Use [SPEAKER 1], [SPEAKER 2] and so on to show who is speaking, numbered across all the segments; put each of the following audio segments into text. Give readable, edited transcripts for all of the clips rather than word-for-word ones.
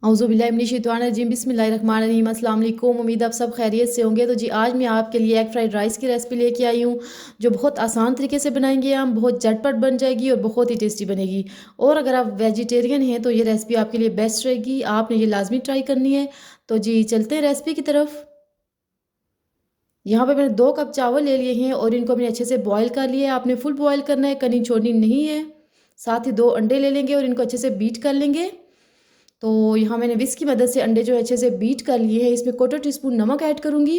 [SPEAKER 1] औज़ुबिल्लाहिमिनश्शैतानिर्रजीम बिस्मिल्लाहिर्रहमानिर्रहीम। अस्सलाम वालेकुम। उम्मीद आप सब खैरियत से होंगे। तो जी आज मैं आपके लिए एग फ्राइड राइस की रेसिपी लेके आई हूँ, जो बहुत आसान तरीके से बनाएंगे हम, बहुत झटपट बन जाएगी और बहुत ही टेस्टी बनेगी। और अगर आप वेजिटेरियन हैं तो ये रेसिपी आपके लिए बेस्ट रहेगी, आपने ये लाजमी ट्राई करनी है। तो जी चलते हैं रेसिपी की तरफ। यहाँ पे मैंने 2 कप चावल ले लिए हैं और इनको मैंने अच्छे से बॉयल कर लिया है। आपने फुल बॉयल करना है, कनी छोड़नी नहीं है। साथ ही 2 अंडे ले लेंगे और इनको अच्छे से बीट कर लेंगे। तो यहाँ मैंने विस्क की मदद से अंडे जो है अच्छे से बीट कर लिए हैं। इसमें 1/4 टीस्पून नमक ऐड करूँगी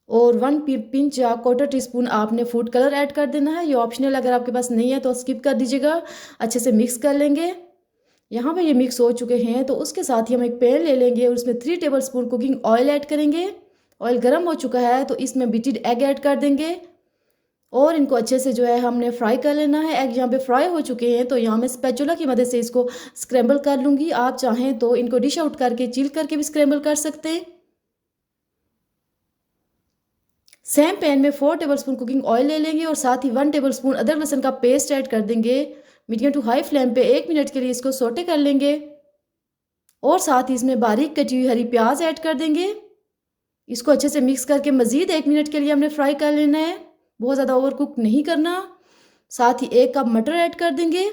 [SPEAKER 1] और 1 पिंच या 1/4 टीस्पून आपने फूड कलर ऐड कर देना है। ये ऑप्शनल, अगर आपके पास नहीं है तो स्किप कर दीजिएगा। अच्छे से मिक्स कर लेंगे। यहाँ पे ये मिक्स हो चुके हैं तो उसके साथ ही हम एक पैन ले लेंगे और उसमें 3 table spoon cooking oil add करेंगे। ऑयल गर्म हो चुका है तो इसमें बीटेड एग ऐड कर देंगे और इनको अच्छे से जो है हमने फ्राई कर लेना है। एग यहाँ पे फ्राई हो चुके हैं तो यहाँ मैं स्पैचुला की मदद से इसको स्क्रैम्बल कर लूँगी। आप चाहें तो इनको डिश आउट करके चिल करके भी स्क्रैम्बल कर सकते हैं। सेम पैन में 4 टेबलस्पून कुकिंग ऑयल ले लेंगे और साथ ही 1 टेबलस्पून अदरक लहसुन का पेस्ट ऐड कर देंगे। मीडियम टू हाई फ्लेम पे 1 मिनट के लिए इसको सोटे कर लेंगे और साथ ही इसमें बारीक कटी हुई हरी प्याज ऐड कर देंगे। इसको अच्छे से मिक्स करके मज़ीद 1 मिनट के लिए हमने फ्राई कर लेना है, बहुत ज़्यादा ओवर कुक नहीं करना। साथ ही 1 कप मटर ऐड कर देंगे,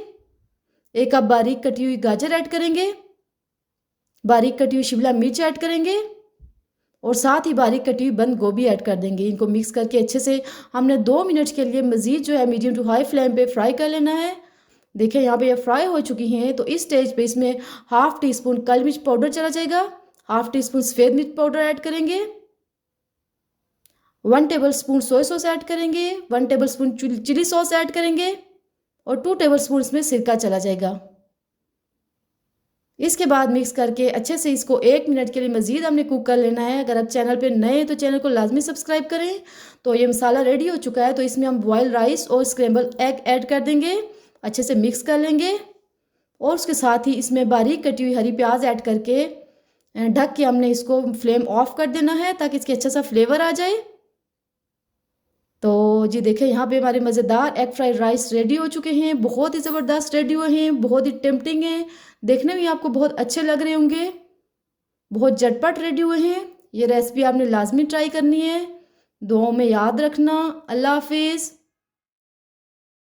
[SPEAKER 1] 1 कप बारीक कटी हुई गाजर ऐड करेंगे, बारीक कटी हुई शिमला मिर्च ऐड करेंगे और साथ ही बारीक कटी हुई बंद गोभी ऐड कर देंगे। इनको मिक्स करके अच्छे से हमने 2 मिनट के लिए मज़ीद जो है मीडियम टू हाई फ्लेम पे फ्राई कर लेना है। देखिए यहाँ पे ये फ्राई हो चुकी हैं तो इस स्टेज पे इसमें हाफ़ टी स्पून काली मिर्च पाउडर चला जाएगा, हाफ़ टी स्पून सफ़ेद मिर्च पाउडर ऐड करेंगे, 1 tablespoon soya sauce add करेंगे, 1 tablespoon chilli sauce add करेंगे और 2 टेबल स्पून इसमें सिरका चला जाएगा। इसके बाद मिक्स करके अच्छे से इसको 1 मिनट के लिए मज़ीद हमने कुक कर लेना है। अगर आप चैनल पे नए हैं तो चैनल को लाजमी सब्सक्राइब करें। तो ये मसाला रेडी हो चुका है तो इसमें हम बॉयल राइस और स्क्रैम्बल एग ऐड कर देंगे, अच्छे से मिक्स कर लेंगे और उसके साथ ही इसमें बारीक कटी हुई हरी प्याज ऐड करके ढक के हमने इसको फ्लेम ऑफ कर देना है ताकि इसके अच्छा सा फ्लेवर आ जाए। तो जी देखिए यहाँ पे हमारे मज़ेदार एग फ्राइड राइस रेडी हो चुके हैं, बहुत ही ज़बरदस्त रेडी हुए हैं, बहुत ही टेम्पटिंग हैं, देखने में आपको बहुत अच्छे लग रहे होंगे, बहुत झटपट रेडी हुए हैं। ये रेसिपी आपने लाजमी ट्राई करनी है। दुआओं में याद रखना। अल्लाह हाफिज़।